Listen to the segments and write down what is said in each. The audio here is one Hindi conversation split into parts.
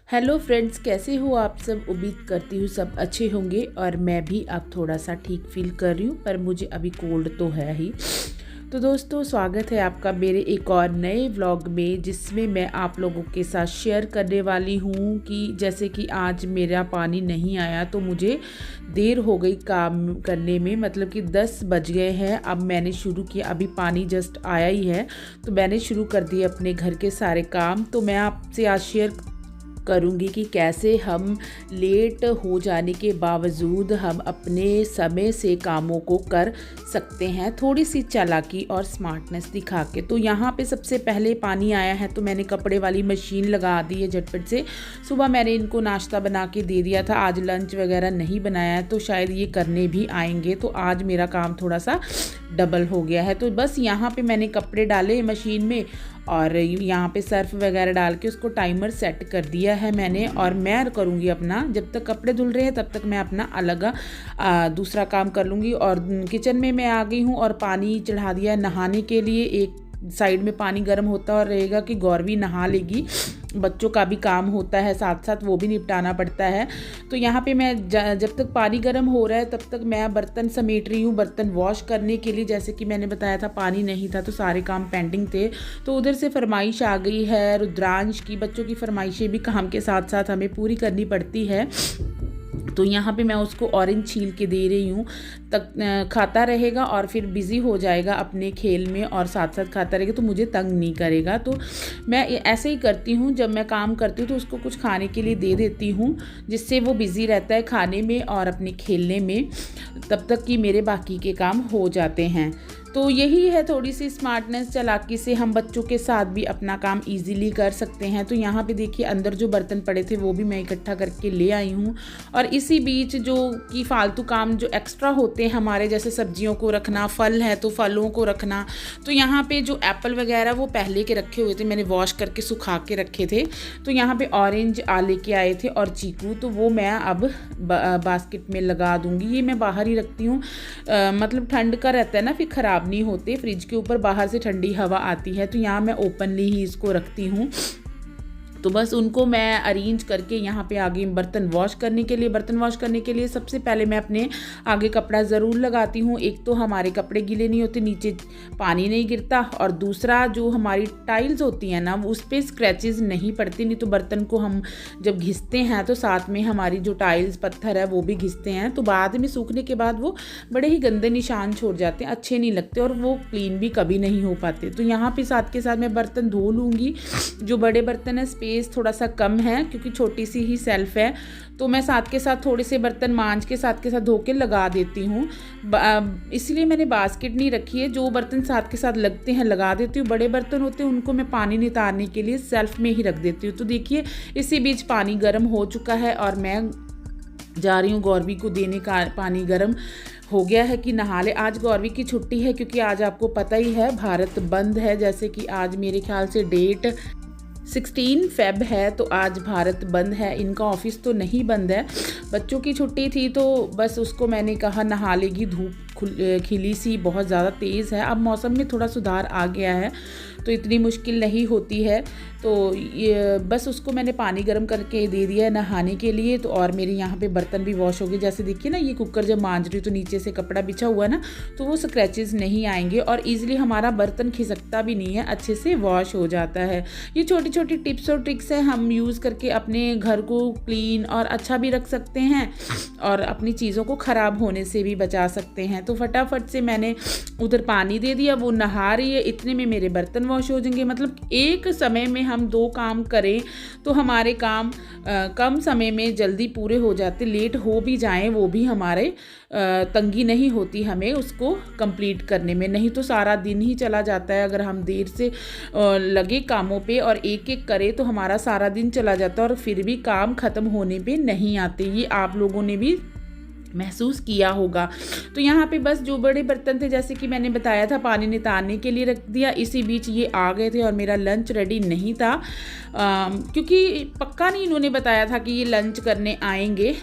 हेलो फ्रेंड्स, कैसे हो आप सब। उम्मीद करती हूँ सब अच्छे होंगे और मैं भी अब थोड़ा सा ठीक फील कर रही हूँ, पर मुझे अभी कोल्ड तो है ही। तो दोस्तों, स्वागत है आपका मेरे एक और नए व्लॉग में, जिसमें मैं आप लोगों के साथ शेयर करने वाली हूँ कि जैसे कि आज मेरा पानी नहीं आया तो मुझे देर हो गई काम करने में। मतलब कि 10 बज गए हैं। अब मैंने शुरू किया, अभी पानी जस्ट आया ही है तो मैंने शुरू कर दिए अपने घर के सारे काम। तो मैं आपसे आज शेयर करूँगी कि कैसे हम लेट हो जाने के बावजूद हम अपने समय से कामों को कर सकते हैं, थोड़ी सी चालाकी और स्मार्टनेस दिखा के। तो यहाँ पे सबसे पहले पानी आया है तो मैंने कपड़े वाली मशीन लगा दी है झटपट से। सुबह मैंने इनको नाश्ता बना के दे दिया था, आज लंच वगैरह नहीं बनाया है तो शायद ये करने भी आएंगे, तो आज मेरा काम थोड़ा सा डबल हो गया है। तो बस यहाँ पे मैंने कपड़े डाले मशीन में और यहाँ पे सर्फ वगैरह डाल के उसको टाइमर सेट कर दिया है मैंने। और मैं करूँगी अपना, जब तक कपड़े धुल रहे हैं तब तक मैं अपना अलग दूसरा काम कर लूँगी। और किचन में मैं आ गई हूँ और पानी चढ़ा दिया है नहाने के लिए। एक साइड में पानी गर्म होता और रहेगा कि गौरवी नहा लेगी, बच्चों का भी काम होता है, साथ साथ वो भी निपटाना पड़ता है। तो यहाँ पे मैं जब तक पानी गर्म हो रहा है तब तक मैं बर्तन समेट रही हूँ, बर्तन वॉश करने के लिए। जैसे कि मैंने बताया था पानी नहीं था तो सारे काम पेंडिंग थे, तो उधर से फरमाइश आ गई है रुद्रांश की। बच्चों की फरमाइशें भी काम के साथ साथ हमें पूरी करनी पड़ती है। तो यहाँ पे मैं उसको ऑरेंज छील के दे रही हूँ, तक खाता रहेगा और फिर बिज़ी हो जाएगा अपने खेल में और साथ साथ खाता रहेगा तो मुझे तंग नहीं करेगा। तो मैं ऐसे ही करती हूँ, जब मैं काम करती हूँ तो उसको कुछ खाने के लिए दे देती हूँ, जिससे वो बिज़ी रहता है खाने में और अपने खेलने में, तब तक कि मेरे बाकी के काम हो जाते हैं। तो यही है, थोड़ी सी स्मार्टनेस चालाकी से हम बच्चों के साथ भी अपना काम इजीली कर सकते हैं। तो यहाँ पे देखिए अंदर जो बर्तन पड़े थे वो भी मैं इकट्ठा करके ले आई हूँ। और इसी बीच जो कि फालतू काम जो एक्स्ट्रा होते हैं हमारे, जैसे सब्जियों को रखना, फल है तो फलों को रखना। तो यहाँ पे जो एप्पल वगैरह वो पहले के रखे हुए थे, मैंने वॉश करके सुखा के रखे थे। तो यहाँ पे ऑरेंज लेके आए थे और चीकू, तो वो मैं अब बास्केट में लगा दूँगी। ये मैं बाहर ही रखती हूँ, मतलब ठंड का रहता है ना, फिर ख़राब नहीं होते। फ्रिज के ऊपर बाहर से ठंडी हवा आती है, तो यहाँ मैं ओपनली ही इसको रखती हूँ। तो बस उनको मैं अरेंज करके यहाँ पे आगे बर्तन वॉश करने के लिए। बर्तन वॉश करने के लिए सबसे पहले मैं अपने आगे कपड़ा ज़रूर लगाती हूँ। एक तो हमारे कपड़े गीले नहीं होते, नीचे पानी नहीं गिरता, और दूसरा जो हमारी टाइल्स होती हैं ना उस पर स्क्रैचेस नहीं पड़ती। नहीं तो बर्तन को हम जब घिसते हैं तो साथ में हमारी जो टाइल्स पत्थर है वो भी घिसते हैं, तो बाद में सूखने के बाद वो बड़े ही गंदे निशान छोड़ जाते हैं, अच्छे नहीं लगते और वो क्लीन भी कभी नहीं हो पाते। तो यहाँ पे साथ के साथ मैं बर्तन धो लूँगी। जो बड़े बर्तन है स्पेस थोड़ा सा कम है क्योंकि छोटी सी ही सेल्फ है, तो मैं साथ के साथ थोड़े से बर्तन मांज के साथ के साथ धो के लगा देती हूँ। इसलिए मैंने बास्केट नहीं रखी है, जो बर्तन साथ के साथ लगते हैं लगा देती हूँ। बड़े बर्तन होते हैं उनको मैं पानी नितारने के लिए सेल्फ में ही रख देती हूँ। तो देखिए इसी बीच पानी गर्म हो चुका है और मैं जा रही हूँ गौरवी को देने का। पानी गर्म हो गया है कि नहा ले। आज गौरवी की छुट्टी है क्योंकि आज आपको पता ही है भारत बंद है। जैसे कि आज मेरे ख्याल से डेट 16 फेब है, तो आज भारत बंद है। इनका ऑफिस तो नहीं बंद है, बच्चों की छुट्टी थी तो बस उसको मैंने कहा नहा लेगी। धूप खिली सी बहुत ज़्यादा तेज़ है, अब मौसम में थोड़ा सुधार आ गया है तो इतनी मुश्किल नहीं होती है। तो ये बस उसको मैंने पानी गर्म करके दे दिया है नहाने के लिए। तो और मेरे यहाँ पे बर्तन भी वॉश हो गए। जैसे देखिए ना, ये कुकर जब मांज रही तो नीचे से कपड़ा बिछा हुआ ना, तो वो स्क्रैचेस नहीं आएंगे और ईजिली हमारा बर्तन खिसकता भी नहीं है, अच्छे से वॉश हो जाता है। ये छोटी छोटी टिप्स और ट्रिक्स है, हम यूज़ करके अपने घर को क्लीन और अच्छा भी रख सकते हैं और अपनी चीज़ों को ख़राब होने से भी बचा सकते हैं। तो फटाफट से मैंने उधर पानी दे दिया, वो नहा रही है, इतने में मेरे बर्तन वॉश हो जाएंगे। मतलब एक समय में हम 2 काम करें तो हमारे काम कम समय में जल्दी पूरे हो जाते। लेट हो भी जाएं वो भी हमारे तंगी नहीं होती हमें उसको कंप्लीट करने में। नहीं तो सारा दिन ही चला जाता है अगर हम देर से लगे कामों पे और एक एक करें तो हमारा सारा दिन चला जाता है और फिर भी काम ख़त्म होने पे नहीं आते। ये आप लोगों ने भी महसूस किया होगा। तो यहाँ पे बस जो बड़े बर्तन थे जैसे कि मैंने बताया था पानी नितारने के लिए रख दिया। इसी बीच ये आ गए थे और मेरा लंच रेडी नहीं था, क्योंकि पक्का नहीं इन्होंने बताया था कि ये लंच करने आएंगे।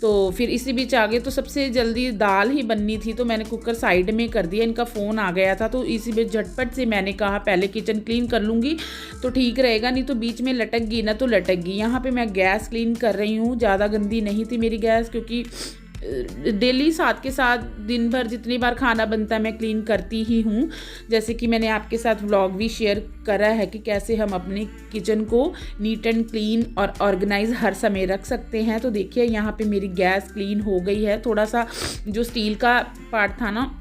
तो फिर इसी बीच आ गए। तो सबसे जल्दी दाल ही बननी थी तो मैंने कुकर साइड में कर दिया, इनका फ़ोन आ गया था तो इसी बीच झटपट से मैंने कहा पहले किचन क्लीन कर लूँगी तो ठीक रहेगा, नहीं तो बीच में लटक गई ना तो लटक गई। यहाँ पे मैं गैस क्लीन कर रही हूँ, ज़्यादा गंदी नहीं थी मेरी गैस, क्योंकि डेली साथ के साथ दिन भर जितनी बार खाना बनता है मैं क्लीन करती ही हूँ। जैसे कि मैंने आपके साथ व्लॉग भी शेयर करा है कि कैसे हम अपने किचन को नीट एंड क्लीन और ऑर्गेनाइज हर समय रख सकते हैं। तो देखिए यहाँ पे मेरी गैस क्लीन हो गई है। थोड़ा सा जो स्टील का पार्ट था ना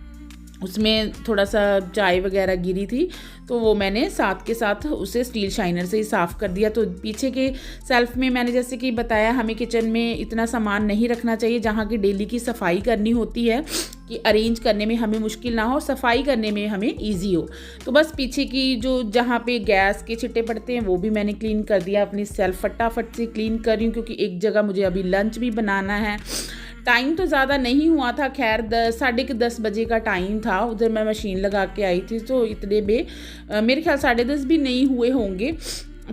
उसमें थोड़ा सा चाय वगैरह गिरी थी तो वो मैंने साथ के साथ उसे स्टील शाइनर से ही साफ़ कर दिया। तो पीछे के सेल्फ में मैंने जैसे कि बताया हमें किचन में इतना सामान नहीं रखना चाहिए जहाँ की डेली की सफाई करनी होती है कि अरेंज करने में हमें मुश्किल ना हो, सफाई करने में हमें ईजी हो। तो बस पीछे की जो जहाँ पे गैस के छिट्टे पड़ते हैं वो भी मैंने क्लीन कर दिया। अपनी सेल्फ फटाफट से क्लीन कर रही हूँ क्योंकि एक जगह मुझे अभी लंच भी बनाना है। टाइम तो ज़्यादा नहीं हुआ था, खैर 10:30 बजे का टाइम था। उधर मैं मशीन लगा के आई थी तो इतने में मेरे ख्याल 10:30 भी नहीं हुए होंगे।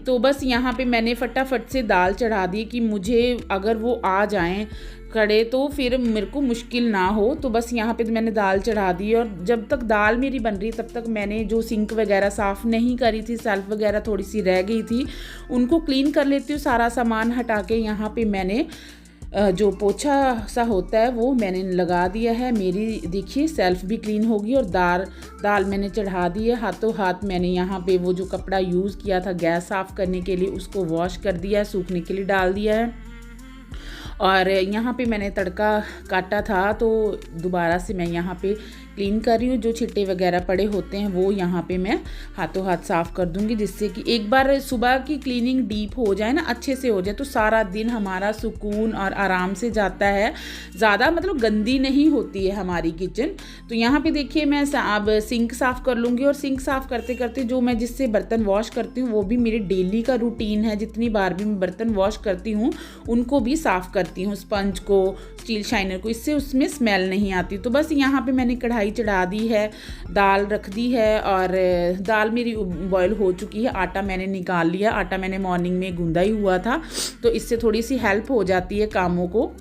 तो बस यहाँ पे मैंने फटाफट से दाल चढ़ा दी कि मुझे अगर वो आ जाएं खड़े तो फिर मेरे को मुश्किल ना हो। तो बस यहाँ पे मैंने दाल चढ़ा दी और जब तक दाल मेरी बन रही तब तक मैंने जो सिंक वगैरह साफ़ नहीं करी थी, सेल्फ वगैरह थोड़ी सी रह गई थी, उनको क्लीन कर लेती हूँ। सारा सामान हटा के यहाँ पे मैंने जो पोछा सा होता है वो मैंने लगा दिया है। मेरी देखिए सेल्फ भी क्लीन होगी और दाल मैंने चढ़ा दी है। हाथों हाथ मैंने यहाँ पे वो जो कपड़ा यूज़ किया था गैस साफ़ करने के लिए उसको वॉश कर दिया है, सूखने के लिए डाल दिया है। और यहाँ पे मैंने तड़का काटा था तो दोबारा से मैं यहाँ पे क्लीन कर रही हूँ। जो छिट्टे वगैरह पड़े होते हैं वो यहाँ पे मैं हाथों हाथ साफ़ कर दूँगी, जिससे कि एक बार सुबह की क्लीनिंग डीप हो जाए ना, अच्छे से हो जाए तो सारा दिन हमारा सुकून और आराम से जाता है। ज़्यादा मतलब गंदी नहीं होती है हमारी किचन। तो यहाँ पे देखिए मैं अब सिंक साफ़ कर लूँगी और सिंक साफ़ करते करते जो मैं जिससे बर्तन वॉश करती हूँ वो भी मेरे डेली का रूटीन है। जितनी बार भी मैं बर्तन वॉश करती हूँ उनको भी साफ़ करती हूँ, स्पंज को, स्टील शाइनर को, इससे उसमें स्मेल नहीं आती। तो बस यहाँ पे मैंने कढ़ाई चढ़ा दी है, दाल रख दी है और दाल मेरी बॉयल हो चुकी है। आटा मैंने निकाल लिया, आटा मैंने मॉर्निंग में गूंदा ही हुआ था तो इससे थोड़ी सी हेल्प हो जाती है कामों को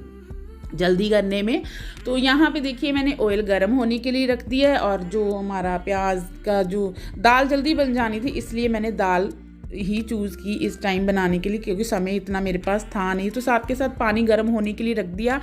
जल्दी करने में। तो यहाँ पे देखिए मैंने ऑयल गर्म होने के लिए रख दिया है और जो हमारा प्याज का जो दाल जल्दी बन जानी थी इसलिए मैंने दाल ही चूज़ की इस टाइम बनाने के लिए, क्योंकि समय इतना मेरे पास था नहीं। तो साथ के साथ पानी गर्म होने के लिए रख दिया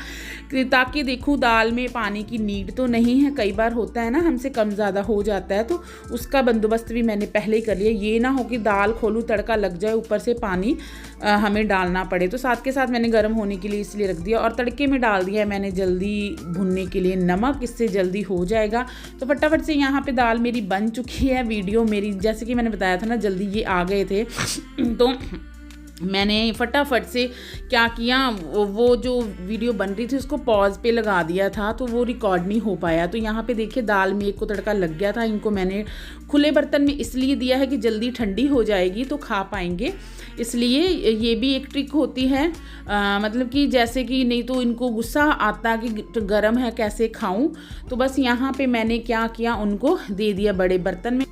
ताकि देखूँ दाल में पानी की नीड तो नहीं है। कई बार होता है ना हमसे कम ज़्यादा हो जाता है तो उसका बंदोबस्त भी मैंने पहले ही कर लिया। ये ना हो कि दाल खोलूँ तड़का लग जाए ऊपर से पानी हमें डालना पड़े। तो साथ के साथ मैंने गर्म होने के लिए इसलिए रख दिया और तड़के में डाल दिया है मैंने जल्दी भुनने के लिए नमक, इससे जल्दी हो जाएगा। तो फटाफट से यहाँ पे दाल मेरी बन चुकी है। वीडियो मेरी जैसे कि मैंने बताया था ना जल्दी ये आ गए थे तो मैंने फटाफट से क्या किया, वो जो वीडियो बन रही थी उसको पॉज पे लगा दिया था तो वो रिकॉर्ड नहीं हो पाया। तो यहाँ पे देखिए दाल में एक को तड़का लग गया था। इनको मैंने खुले बर्तन में इसलिए दिया है कि जल्दी ठंडी हो जाएगी तो खा पाएंगे, इसलिए ये भी एक ट्रिक होती है। मतलब कि जैसे कि नहीं तो इनको गुस्सा आता कि गर्म है कैसे खाऊं। तो बस यहाँ पे मैंने क्या किया, उनको दे दिया बड़े बर्तन में।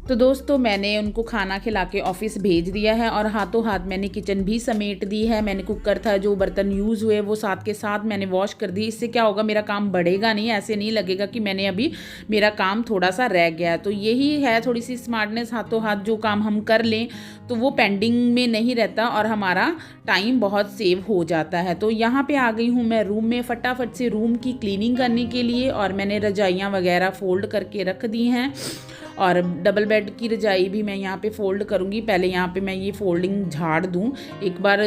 तो दोस्तों मैंने उनको खाना खिला के ऑफिस भेज दिया है और हाथों हाथ मैंने किचन भी समेट दी है। मैंने कुकर था जो बर्तन यूज़ हुए वो साथ के साथ मैंने वॉश कर दी। इससे क्या होगा, मेरा काम बढ़ेगा नहीं, ऐसे नहीं लगेगा कि मैंने अभी मेरा काम थोड़ा सा रह गया। तो यही है थोड़ी सी स्मार्टनेस, हाथों हाथ जो काम हम कर लें तो वो पेंडिंग में नहीं रहता और हमारा टाइम बहुत सेव हो जाता है। तो यहाँ पे आ गई हूँ मैं रूम में फटाफट से रूम की क्लीनिंग करने के लिए और मैंने रजाइयाँ वगैरह फोल्ड करके रख दी हैं और डबल बेड की रजाई भी मैं यहाँ पे फ़ोल्ड करूँगी। पहले यहाँ पे मैं ये फोल्डिंग झाड़ दूँ, एक बार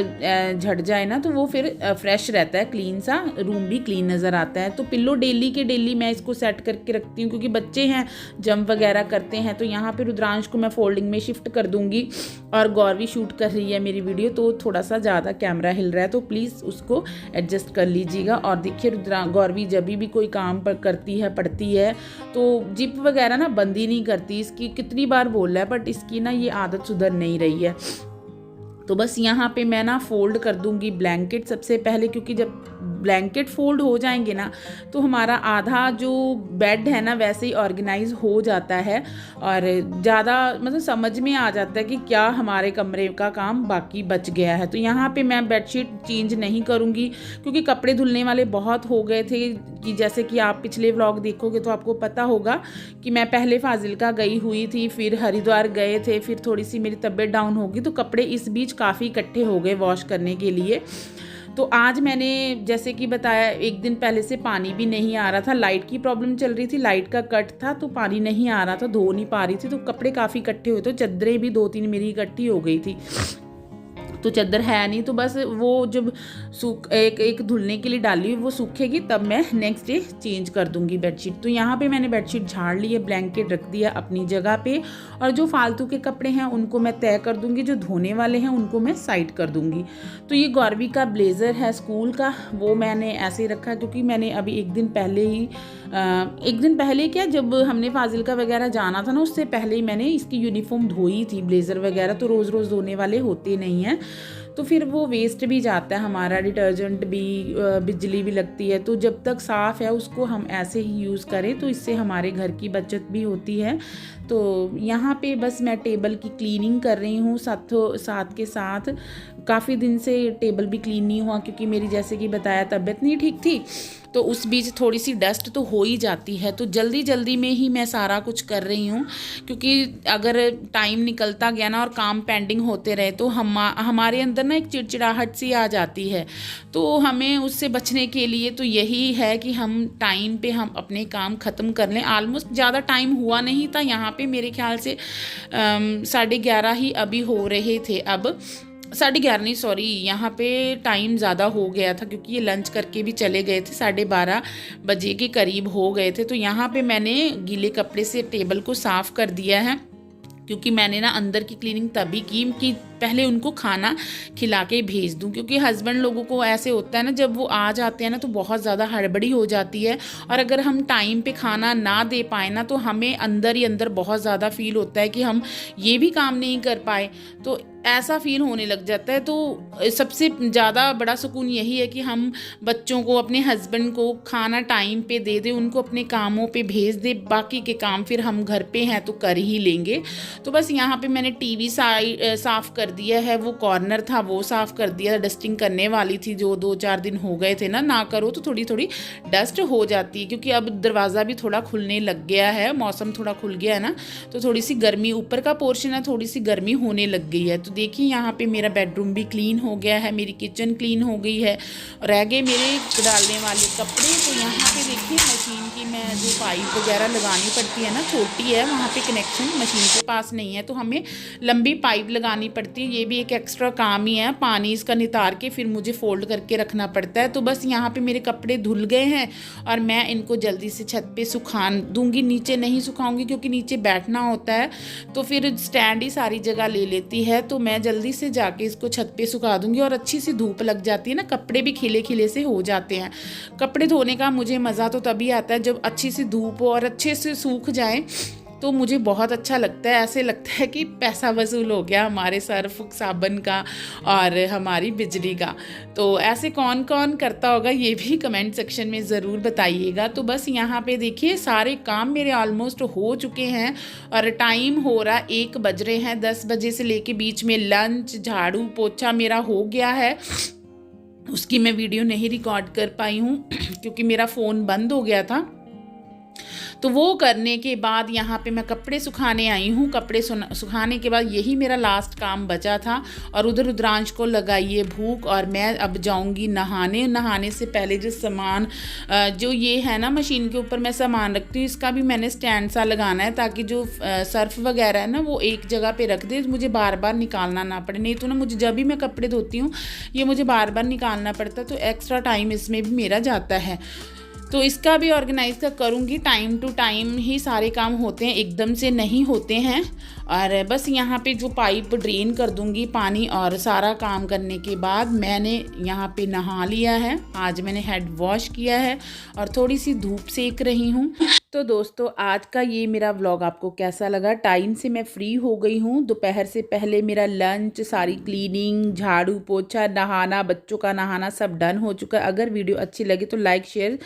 झड़ जाए ना तो वो फिर फ्रेश रहता है, क्लीन सा रूम भी क्लीन नज़र आता है। तो पिल्लो डेली के डेली मैं इसको सेट करके रखती हूँ क्योंकि बच्चे हैं जंप वगैरह करते हैं। तो यहाँ पे रुद्रांश को मैं फोल्डिंग में शिफ्ट कर दूँगी और गौरवी शूट कर रही है मेरी वीडियो तो थोड़ा सा ज़्यादा कैमरा हिल रहा है तो प्लीज़ उसको एडजस्ट कर लीजिएगा। और देखिए गौरवी जब भी कोई काम पर करती है पढ़ती है तो जिप वगैरह ना बंद ही नहीं करती। इसकी कितनी बार बोल रहा है बट इसकी ना ये आदत सुधर नहीं रही है। तो बस यहाँ पे मैं ना फ़ोल्ड कर दूँगी ब्लैंकेट सबसे पहले, क्योंकि जब ब्लैंकेट फ़ोल्ड हो जाएंगे ना तो हमारा आधा जो बेड है ना वैसे ही ऑर्गेनाइज हो जाता है और ज़्यादा मतलब समझ में आ जाता है कि क्या हमारे कमरे का काम बाकी बच गया है। तो यहाँ पे मैं बेडशीट चेंज नहीं करूँगी, क्योंकि कपड़े धुलने वाले बहुत हो गए थे। कि जैसे कि आप पिछले व्लॉग देखोगे तो आपको पता होगा कि मैं पहले फाजिल्का गई हुई थी, फिर हरिद्वार गए थे, फिर थोड़ी सी मेरी तबीयत डाउन होगी तो कपड़े इस बीच काफ़ी इकट्ठे हो गए वॉश करने के लिए। तो आज मैंने जैसे कि बताया, एक दिन पहले से पानी भी नहीं आ रहा था, लाइट की प्रॉब्लम चल रही थी, लाइट का कट था तो पानी नहीं आ रहा था, धो नहीं पा रही थी, तो कपड़े काफ़ी इकट्ठे हुए, तो चादरें भी 2-3 मेरी इकट्ठी हो गई थी। तो चादर है नहीं, तो बस वो जब एक धुलने के लिए डाली वो सूखेगी तब मैं नेक्स्ट डे चेंज कर दूंगी बेडशीट। तो यहाँ पे मैंने बेडशीट झाड़ ली है, ब्लैंकेट रख दिया अपनी जगह पे, और जो फालतू के कपड़े हैं उनको मैं तय कर दूंगी, जो धोने वाले हैं उनको मैं साइड कर दूंगी। तो ये गौरवी का ब्लेज़र है स्कूल का, वो मैंने ऐसे ही रखा क्योंकि मैंने अभी एक दिन पहले क्या, जब हमने फाजिल्का वगैरह जाना था ना उससे पहले ही मैंने इसकी यूनिफॉर्म धोई थी, ब्लेज़र वगैरह तो रोज़ रोज़ धोने वाले होते नहीं हैं, तो फिर वो वेस्ट भी जाता है हमारा, डिटर्जेंट भी, बिजली भी लगती है। तो जब तक साफ़ है उसको हम ऐसे ही यूज़ करें तो इससे हमारे घर की बचत भी होती है। तो यहाँ पे बस मैं टेबल की क्लीनिंग कर रही हूँ, साथ के साथ काफ़ी दिन से टेबल भी क्लीन नहीं हुआ, क्योंकि मेरी जैसे कि बताया तबीयत नहीं ठीक थी, तो उस बीच थोड़ी सी डस्ट तो हो ही जाती है। तो जल्दी जल्दी में ही मैं सारा कुछ कर रही हूँ, क्योंकि अगर टाइम निकलता गया ना और काम पेंडिंग होते रहे तो हमारे अंदर ना एक चिड़चिड़ाहट सी आ जाती है। तो हमें उससे बचने के लिए तो यही है कि हम टाइम पे हम अपने काम ख़त्म कर लें। ऑलमोस्ट ज़्यादा टाइम हुआ नहीं था, यहाँ पे मेरे ख्याल से 11:30 ही अभी हो रहे थे, अब 11:30 नहीं, सॉरी, यहाँ पे टाइम ज़्यादा हो गया था क्योंकि ये लंच करके भी चले गए थे, 12:30 बजे के करीब हो गए थे। तो यहाँ पे मैंने गीले कपड़े से टेबल को साफ़ कर दिया है, क्योंकि मैंने ना अंदर की क्लीनिंग तभी की कि पहले उनको खाना खिला के भेज दूं, क्योंकि हस्बैंड लोगों को ऐसे होता है ना, जब वो आ जाते हैं ना तो बहुत ज़्यादा हड़बड़ी हो जाती है, और अगर हम टाइम पे खाना ना दे पाए ना तो हमें अंदर ही अंदर बहुत ज़्यादा फील होता है कि हम ये भी काम नहीं कर पाए, तो ऐसा फील होने लग जाता है। तो सबसे ज़्यादा बड़ा सुकून यही है कि हम बच्चों को, अपने हस्बैंड को खाना टाइम पे दे दें, उनको अपने कामों पे भेज दें, बाकी के काम फिर हम घर पे हैं तो कर ही लेंगे। तो बस यहाँ पे मैंने टीवी साफ़ कर दिया है, वो कॉर्नर था वो साफ़ कर दिया, डस्टिंग करने वाली थी, जो 2-4 दिन हो गए थे ना करो तो थोड़ी थोड़ी डस्ट हो जाती है, क्योंकि अब दरवाज़ा भी थोड़ा खुलने लग गया है, मौसम थोड़ा खुल गया है ना, तो थोड़ी सी गर्मी, ऊपर का पोर्शन है, थोड़ी सी गर्मी होने लग गई है। तो देखिए यहाँ पे मेरा बेडरूम भी क्लीन हो गया है, मेरी किचन क्लीन हो गई है, रह गए मेरे डालने वाले कपड़े। तो यहाँ पे देखिए मशीन की मैं जो पाइप वगैरह लगानी पड़ती है ना, छोटी है, वहाँ पे कनेक्शन मशीन के पास नहीं है, तो हमें लंबी पाइप लगानी पड़ती है। ये भी एक एक्स्ट्रा काम ही है, पानी इसका नितार के फिर मुझे फोल्ड करके रखना पड़ता है। तो बस यहाँ पे मेरे कपड़े धुल गए हैं और मैं इनको जल्दी से छत पे सुखा दूंगी, नीचे नहीं सुखाऊंगी क्योंकि नीचे बैठना होता है तो फिर स्टैंड ही सारी जगह ले लेती है। तो मैं जल्दी से जाके इसको छत पे सुखा दूंगी, और अच्छी सी धूप लग जाती है ना, कपड़े भी खिले खिले से हो जाते हैं। कपड़े धोने का मुझे मज़ा तो तभी आता है जब अच्छी सी धूप हो और अच्छे से सूख जाए, तो मुझे बहुत अच्छा लगता है। ऐसे लगता है कि पैसा वसूल हो गया हमारे सर्फ साबन का और हमारी बिजली का। तो ऐसे कौन कौन करता होगा ये भी कमेंट सेक्शन में ज़रूर बताइएगा। तो बस यहाँ पे देखिए सारे काम मेरे ऑलमोस्ट हो चुके हैं और टाइम हो रहा 1 बज रहे हैं। 10 बजे से लेके बीच में लंच, झाड़ू पोछा मेरा हो गया है। उसकी मैं वीडियो नहीं रिकॉर्ड कर पाई हूँ क्योंकि मेरा फ़ोन बंद हो गया था। तो वो करने के बाद यहाँ पे मैं कपड़े सुखाने आई हूँ। कपड़े सुखाने के बाद यही मेरा लास्ट काम बचा था, और उधर रुद्रांश को लगाइए भूख और मैं अब जाऊँगी नहाने। नहाने से पहले जो सामान जो ये है ना मशीन के ऊपर मैं सामान रखती हूँ, इसका भी मैंने स्टैंड सा लगाना है ताकि जो सर्फ वगैरह है ना वो एक जगह पे रख दे, मुझे बार बार निकालना ना पड़े। नहीं तो ना मुझे जब भी मैं कपड़े धोती हूँ ये मुझे बार बार निकालना पड़ता है, तो एक्स्ट्रा टाइम इसमें भी मेरा जाता है। तो इसका भी ऑर्गेनाइज का करूँगी, टाइम टू टाइम ही सारे काम होते हैं, एकदम से नहीं होते हैं। और बस यहाँ पे जो पाइप ड्रेन कर दूँगी पानी, और सारा काम करने के बाद मैंने यहाँ पे नहा लिया है। आज मैंने हेड वॉश किया है और थोड़ी सी धूप सेक रही हूँ। तो दोस्तों आज का ये मेरा व्लॉग आपको कैसा लगा। टाइम से मैं फ्री हो गई हूँ। दोपहर से पहले मेरा लंच, सारी क्लीनिंग, झाड़ू पोछा, नहाना, बच्चों का नहाना सब डन हो चुका है। अगर वीडियो अच्छी लगे तो लाइक शेयर